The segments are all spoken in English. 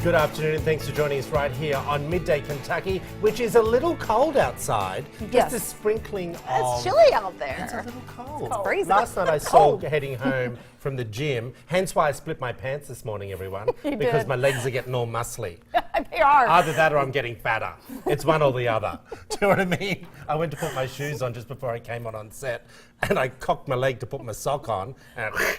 Good afternoon and thanks for joining us right here on Midday Kentucky, which is a little cold outside. Yes. Just a sprinkling of... It's chilly out there. It's a little cold. It's freezing. Last night I saw heading home from the gym, hence why I split my pants this morning, everyone, because did. my legs are getting all muscly. They are. Either that or I'm getting fatter. It's one or the other. Do you know what I mean? I went to put my shoes on just before I came on set, and I cocked my leg to put my sock on, and I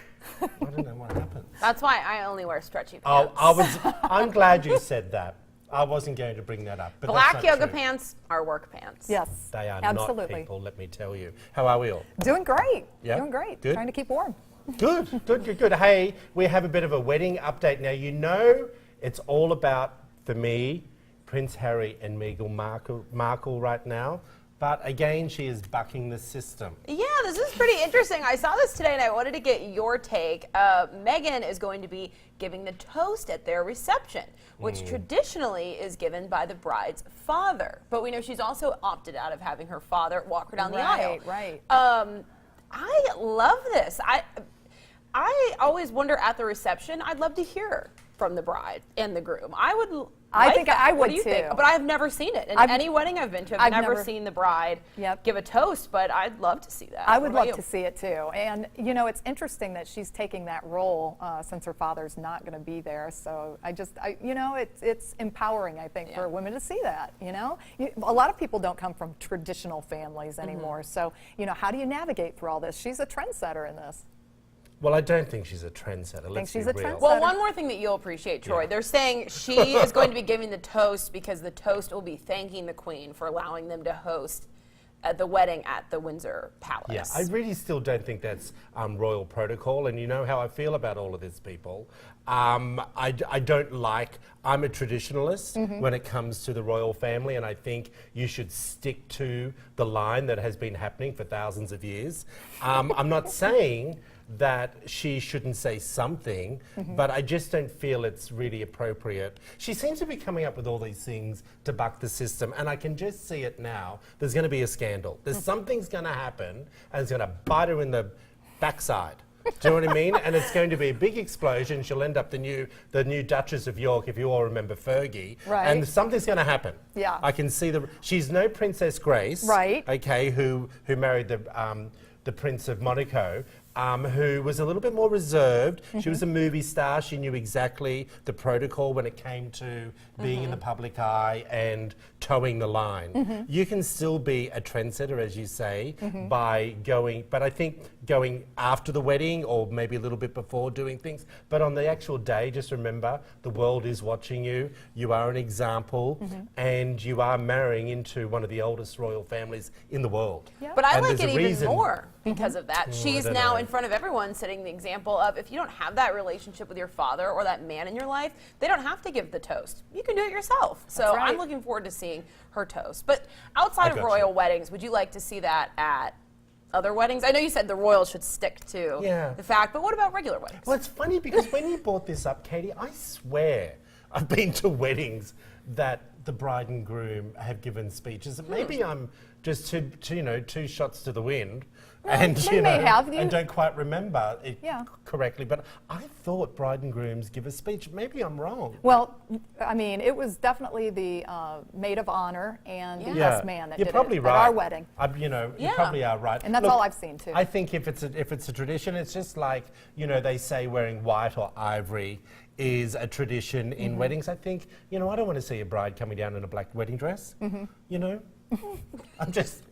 don't know what happened. That's why I only wear stretchy Oh, pants. I'm glad you said that. I wasn't going to bring that up. But Black that's not yoga true. pants are work pants. Yes. They are absolutely. not people, let me tell you. How are we all? Doing great. Yeah? Doing great. Good? Trying to keep warm. Good. Hey, we have a bit of a wedding update now. You know it's all about, for me, Prince Harry and Meghan Markle right now. But again, she is bucking the system. Yeah, this is pretty interesting. I saw this today and I wanted to get your take. Meghan is going to be giving the toast at their reception, which traditionally is given by the bride's father. But we know she's also opted out of having her father walk her down the aisle. Right. I love this. I always wonder at the reception, I'd love to hear from the bride and the groom. I think I would What do you too. think? But I've never seen it. In any wedding I've been to, I've never seen the bride give a toast, but I'd love to see that. I would love to see it too. And, you know, it's interesting that she's taking that role since her father's not going to be there. So you know, it's empowering, I think, for women to see that, you know. A lot of people don't come from traditional families anymore. So, you know, how do you navigate through all this? She's a trendsetter in this. Well, I don't think she's a trendsetter. Let's be she's a real. trendsetter. Well, one more thing that you'll appreciate, Troy. Yeah. They're saying she is going to be giving the toast because the toast will be thanking the Queen for allowing them to host the wedding at the Windsor Palace. Yeah, I really still don't think that's royal protocol, and you know how I feel about all of this, people. I don't like, I'm a traditionalist when it comes to the royal family, and I think you should stick to the line that has been happening for thousands of years. I'm not saying that she shouldn't say something, but I just don't feel it's really appropriate. She seems to be coming up with all these things to buck the system, and I can just see it now. There's going to be a scandal. There's something's going to happen, and it's going to bite her in the backside. Do you know what I mean? And it's going to be a big explosion. She'll end up the new Duchess of York, if you all remember Fergie. Right. And something's going to happen. Yeah. I can see she's no Princess Grace. Right. Okay, who married the Prince of Monaco. Who was a little bit more reserved. She was a movie star. She knew exactly the protocol when it came to being in the public eye and towing the line. You can still be a trendsetter, as you say, by going, but I think going after the wedding or maybe a little bit before doing things. But on the actual day, just remember, the world is watching you. You are an example, and you are marrying into one of the oldest royal families in the world. Yeah. But I And like there's it a even reason- more because of that. She's don't now know. in front of everyone setting the example of if you don't have that relationship with your father or that man in your life, they don't have to give the toast. You can do it yourself. So That's right. I'm looking forward to seeing her toast. But outside of got royal you. weddings, would you like to see that at other weddings? I know you said the royals should stick to the fact, but what about regular weddings? Well, it's funny because when you brought this up, Katie, I swear I've been to weddings that the bride and groom have given speeches. Maybe I'm just two shots to the wind, and they may have. and don't quite remember it Yeah. correctly. But I thought bride and grooms give a speech. Maybe I'm wrong. Well, I mean, it was definitely the maid of honor and the Yeah. best man that You're did probably it right. at our wedding. You probably are right. And that's Look, all I've seen, too. I think if it's a tradition, it's just like, they say wearing white or ivory is a tradition in weddings. I think, I don't want to see a bride coming down in a black wedding dress,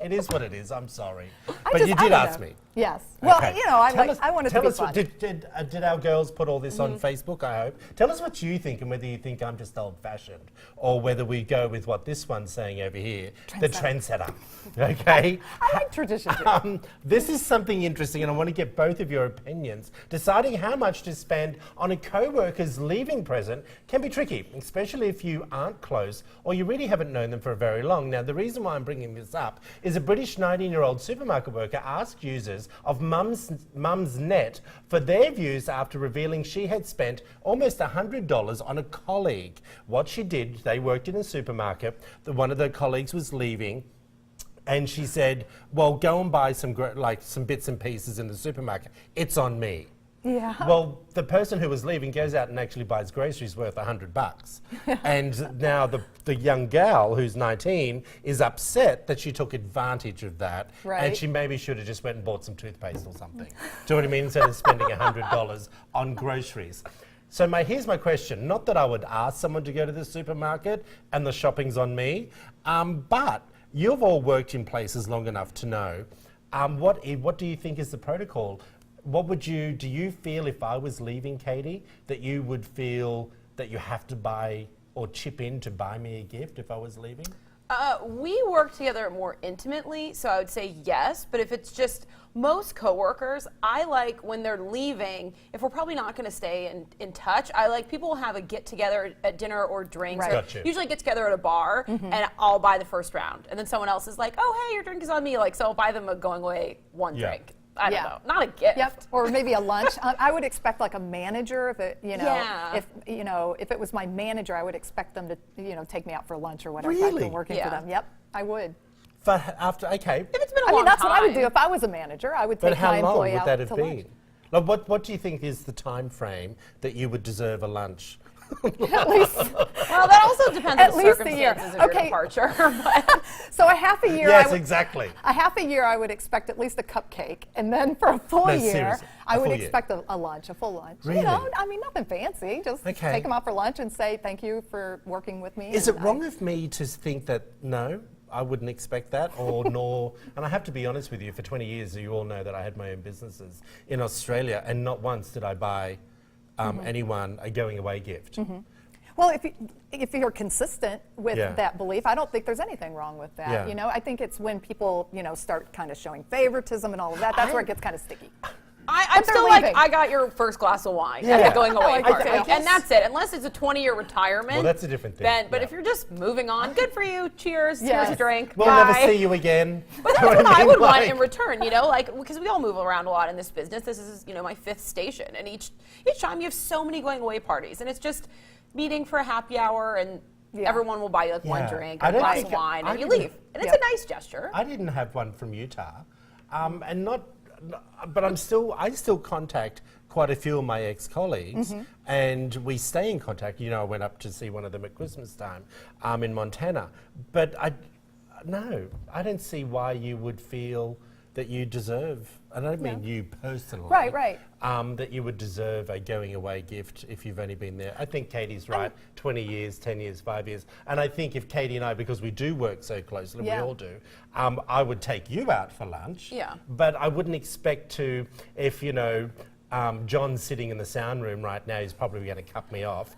it is what it is, I'm sorry. But you did ask me. Yes. Well, Okay. I wanted to be fun. Did our girls put all this on Facebook, I hope? Tell us what you think and whether you think I'm just old-fashioned or whether we go with what this one's saying over here, the trendsetter. Okay? I like tradition, too. This is something interesting, and I want to get both of your opinions. Deciding how much to spend on a co-worker's leaving present can be tricky, especially if you aren't close or you really haven't known them for very long. Now, the reason why I'm bringing this up is a British 19-year-old supermarket worker asked users of Mum's Net for their views after revealing she had spent almost $100 on a colleague. What she did, they worked in a supermarket, one of the colleagues was leaving, and she said, well, go and buy some bits and pieces in the supermarket. It's on me. Yeah. Well, the person who was leaving goes out and actually buys groceries worth $100. And now the young gal who's 19 is upset that she took advantage of that. Right. And she maybe should have just went and bought some toothpaste or something. Do you know what I mean? Instead of spending $100 on groceries. So here's my question. Not that I would ask someone to go to the supermarket and the shopping's on me, but you've all worked in places long enough to know. What do you think is the protocol? Do you feel if I was leaving, Katie, that you would feel that you have to buy or chip in to buy me a gift if I was leaving? We work together more intimately, so I would say yes. But if it's just most coworkers, I like when they're leaving, if we're probably not going to stay in touch, I like people will have a get together at dinner or drinks. Right. Or Gotcha. usually get together at a bar, and I'll buy the first round. And then someone else is like, oh, hey, your drink is on me. Like, so I'll buy them a going away one Yeah. drink. I don't Yeah. know, not a gift. Yep, or maybe a lunch. I would expect like a manager, if it, Yeah. if it was my manager, I would expect them to, take me out for lunch or whatever. If I've Really? been working Yeah. for them. Yep, I would. Okay. If it's been a I long mean, that's time. what I would do if I was a manager. I would But take how my long employee would out that have to been? lunch. Like, what do you think is the time frame that you would deserve a lunch? At least, Well, that also depends At on the least a year. circumstances of your Okay. departure. But so a half a year. Yes, I would, exactly. A half a year, I would expect at least a cupcake, and then for a full No, year, seriously, I a would full year. expect a lunch, a full lunch. Really? I mean, nothing fancy. Just Okay. take them out for lunch and say thank you for working with me. Is it and wrong of me to think that, no, I wouldn't expect that, or nor, and I have to be honest with you, for 20 years, you all know that I had my own businesses in Australia, and not once did I buy anyone a going away gift. Well, if you're consistent with Yeah. that belief, I don't think there's anything wrong with that. Yeah. I think it's when people, start kind of showing favoritism and all of that. That's where it gets kind of sticky. I'm they're still like, leaving. I got your first glass of wine Yeah. at the going away like party. that. And that's it. Unless it's a 20-year retirement. Well, that's a different thing. Then, but Yeah. if you're just moving on, good for you. Cheers. Yes. Here's a drink. We'll Bye. never see you again. But that's You know what I mean? would want Like- in return, because we all move around a lot in this business. This is, my fifth station, and each time you have so many going away parties, and it's just meeting for a happy hour, and Yeah. everyone will buy you like one Yeah. drink I or a don't glass think of wine, I and you didn't- leave, and it's Yep. a nice gesture. I didn't have one from Utah, but I still contact quite a few of my ex-colleagues, and we stay in contact. I went up to see one of them at Christmas time in Montana, but I don't see why you would feel that you deserve, and I don't mean you personally, Right. that you would deserve a going away gift if you've only been there. I think Katie's right, 20 years, 10 years, 5 years. And I think if Katie and I, because we do work so closely, Yeah. we all do, I would take you out for lunch. Yeah. But I wouldn't expect to, if, John's sitting in the sound room right now, he's probably going to cut me off.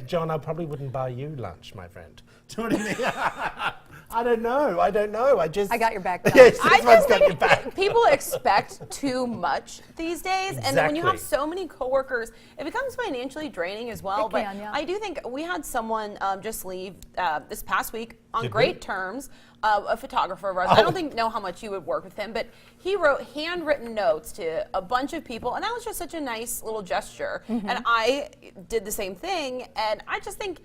John, I probably wouldn't buy you lunch, my friend. Do you know what I mean? I don't know. I got your back, John. Yes, I this one's just got your think back. people expect too much these days, and then when you have Exactly. so many coworkers, it becomes financially draining as well. It But can, yeah. I do think we had someone just leave this past week on Did great we? terms. A photographer of ours. I don't know how much you would work with him, but he wrote handwritten notes to a bunch of people, and that was just such a nice little gesture. And I did the same thing, and I just think.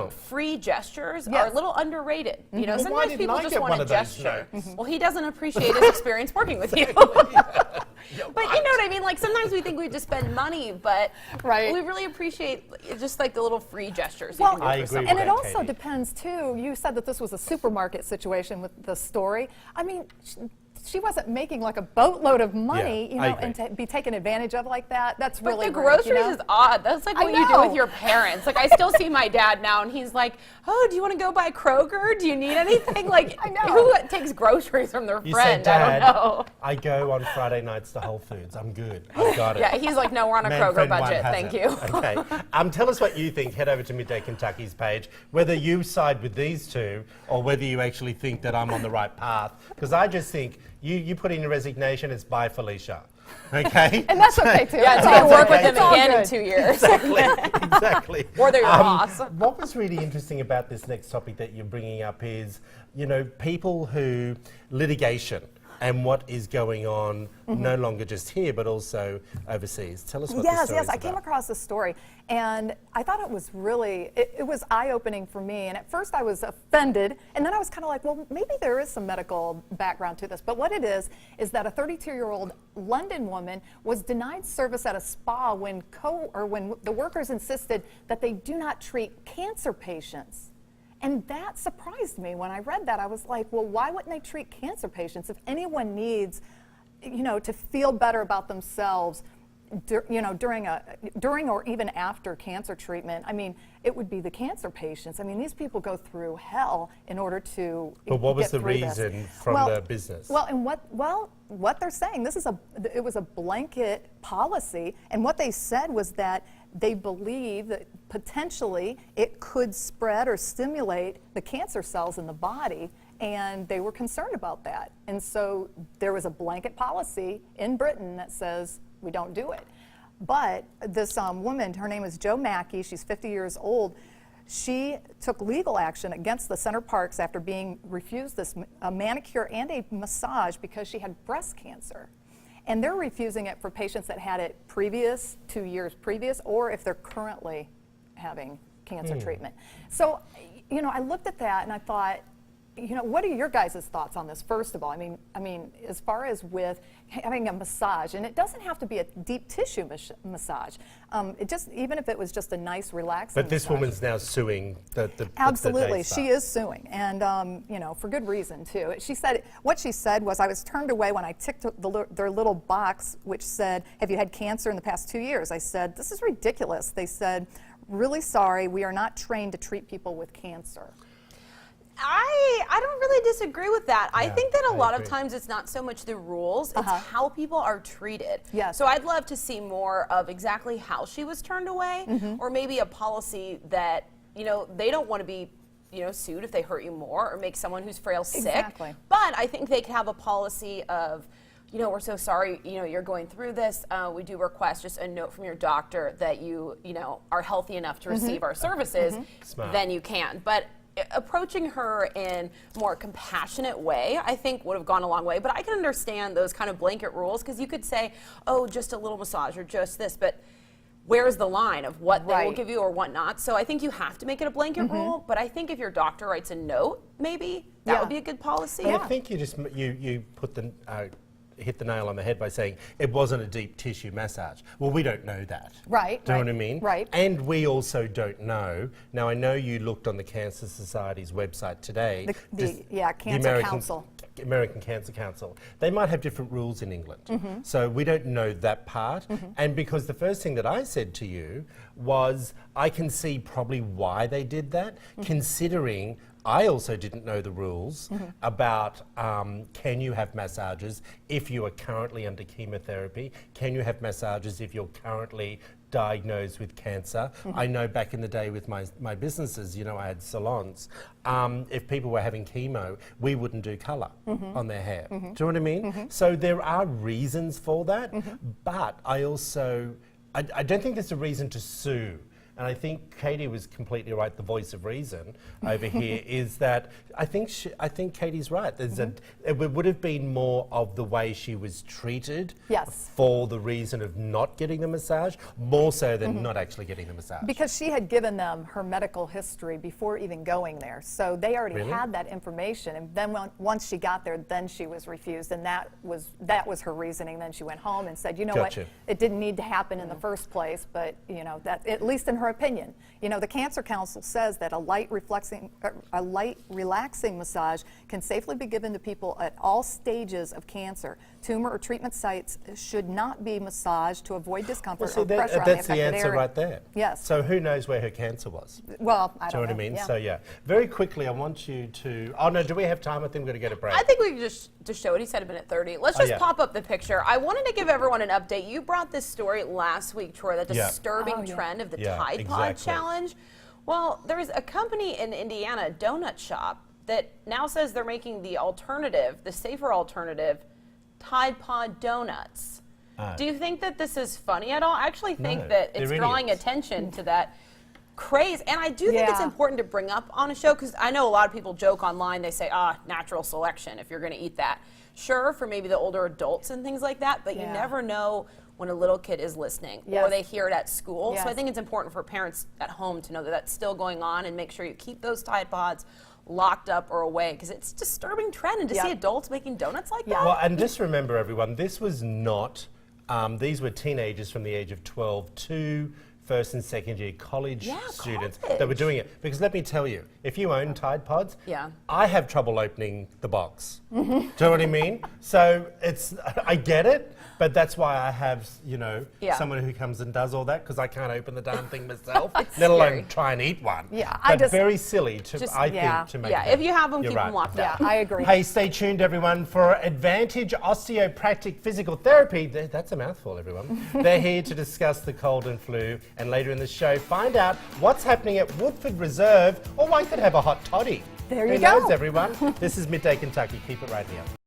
Free gestures are Yes. a little underrated. why Sometimes didn't people I just get want one a of those gesture. notes? Well, he doesn't appreciate his experience working with you. But you know what I mean? Like sometimes we think we just spend money, but Right. we really appreciate just like the little free gestures. Well, you can do I for agree someone. with And it that, also Katie. depends too. You said that this was a supermarket situation with the story. I mean, she wasn't making like a boatload of money, Yeah, I agree. and to be taken advantage of like that. That's But really the rude, groceries is odd. That's like I what you do know. with your parents. Like I still see my dad now, and he's like, "Oh, do you want to go buy Kroger? Do you need anything?" Like, I know. who takes groceries from their You friend? said, I Dad, don't know. I go on Friday nights to Whole Foods. I'm good. I've got it. Yeah, he's like, "No, we're on a Man Kroger friend one budget. has Thank it. you." Okay. Tell us what you think. Head over to Midday Kentucky's page, whether you side with these two or whether you actually think that I'm on the right path. Because I just think you put in your resignation, it's bye, Felicia. Okay? And that's okay too. Yeah, It's until you all work good. with them It's all again in good. 2 years. Exactly. Or they're your boss. What was really interesting about this next topic that you're bringing up is, people who litigation. and what is going on no longer just here, but also overseas. Tell us what this Yes, story is I about. came across this story, and I thought it was really, it was eye-opening for me. And at first I was offended, and then I was kind of like, well, maybe there is some medical background to this. But what it is that a 32-year-old London woman was denied service at a spa when the workers insisted that they do not treat cancer patients. And that surprised me when I read that. I was like, well, why wouldn't they treat cancer patients? If anyone needs, to feel better about themselves, during or even after cancer treatment, I mean, it would be the cancer patients. I mean, these people go through hell in order to But what was get the through this. reason from the business? Well, and what they're saying, it was a blanket policy, and what they said was that they believe that potentially it could spread or stimulate the cancer cells in the body, and they were concerned about that. And so there was a blanket policy in Britain that says we don't do it. But this woman, her name is Jo Mackey, she's 50 years old, she took legal action against the Center Parcs after being refused a manicure and a massage because she had breast cancer. And they're refusing it for patients that had it 2 years previous, or if they're currently having cancer treatment. So, I looked at that and I thought, what are your guys' thoughts on this, first of all? I mean, as far as with having a massage, and it doesn't have to be a deep tissue massage. Even if it was just a nice, relaxing But this massage. woman's now suing the Absolutely, day spa. she is suing, and for good reason too. What she said was, I was turned away when I ticked their little box, which said, "Have you had cancer in the past 2 years?" I said, "This is ridiculous." They said, "Really sorry, we are not trained to treat people with cancer." I don't really disagree with that. I Yeah, think that a I lot of agree. times it's not so much the rules, it's how people are treated. Yes. So I'd love to see more of exactly how she was turned away, or maybe a policy that, they don't want to be sued if they hurt you more or make someone who's frail sick. Exactly. But I think they could have a policy of, we're so sorry, you're going through this. We do request just a note from your doctor that you are healthy enough to receive our services. Smart. Then you can. But approaching her in a more compassionate way, I think, would have gone a long way. But I can understand those kind of blanket rules, because you could say, oh, just a little massage or just this, but where's the line of what they will Right. give you or what not? So I think you have to make it a blanket rule, but I think if your doctor writes a note, maybe that Yeah. would be a good policy. But I think you just you put hit the nail on the head by saying it wasn't a deep tissue massage. Well, we don't know that. Right, Do you know right, what I mean? right. And we also don't know. Now, I know you looked on the Cancer Society's website today. Cancer Council. American Cancer Council. They might have different rules in England. So we don't know that part. And because the first thing that I said to you was, I can see probably why they did that, considering I also didn't know the rules about can you have massages if you are currently under chemotherapy? Can you have massages if you're currently diagnosed with cancer? I know back in the day with my businesses, I had salons. If people were having chemo, we wouldn't do colour on their hair. Do you know what I mean? So there are reasons for that, but I don't think there's a reason to sue. And I think Katie was completely right. The voice of reason over here is that I think Katie's right. It would have been more of the way she was treated Yes. for the reason of not getting the massage, more so than not actually getting the massage. Because she had given them her medical history before even going there. So they already Really? had that information. And then once she got there, then she was refused. And that was her reasoning. Then she went home and said, Gotcha. what, it didn't need to happen in the first place. But, that, at least in her opinion. The Cancer Council says that a light relaxing massage can safely be given to people at all stages of cancer. Tumor or treatment sites should not be massaged to avoid discomfort So or pressure on the that's the affected answer area. right there. Yes. So who knows where her cancer was? Well, I Do you know don't what I mean? Yeah. So yeah, very quickly, I want you to. Oh no, do we have time? I think we're going to get a break. I think we can just show it. He said a minute 30. Let's just yeah. pop up the picture. I wanted to give everyone an update. You brought this story last week, Troy, that Yeah. disturbing trend of the Tide Pod exactly. Challenge. Well, there's a company in Indiana, a donut shop, that now says they're making the alternative, the safer alternative, Tide Pod donuts. Do you think that this is funny at all? I actually think No, that it's they're drawing idiots. attention to that craze. And I do think it's Yeah. important to bring up on a show, because I know a lot of people joke online. They say, natural selection, if you're going to eat that. sure, for maybe the older adults and things like that, but you Yeah. never know when a little kid is listening or Yes. they hear it at school. So I Yes. think it's important for parents at home to know that that's still going on and make sure you keep those Tide Pods locked up or away, because it's a disturbing trend, and to see Yep. adults making donuts like Yeah. that. Well, and just remember, everyone, this was not, these were teenagers from the age of 12 to first and second year college Yeah, students college. that were doing it. Because let me tell you, if you own Tide Pods, Yeah. I have trouble opening the box. Do you know what I mean? So I get it, but that's why I have, Yeah. someone who comes and does all that, because I can't open the darn thing myself, let scary. alone try and eat one. Yeah, but very silly to, just- I yeah. think, to make Yeah, them. if you have them, You're keep right. them locked Yeah, up. I agree. Hey, stay tuned, everyone, for Advantage Osteopathic Physical Therapy. That's a mouthful, everyone. They're here to discuss the cold and flu, and later in the show, find out what's happening at Woodford Reserve, or one could have a hot toddy. There Who you knows, go. everyone? This is Midday Kentucky. Keep it right here.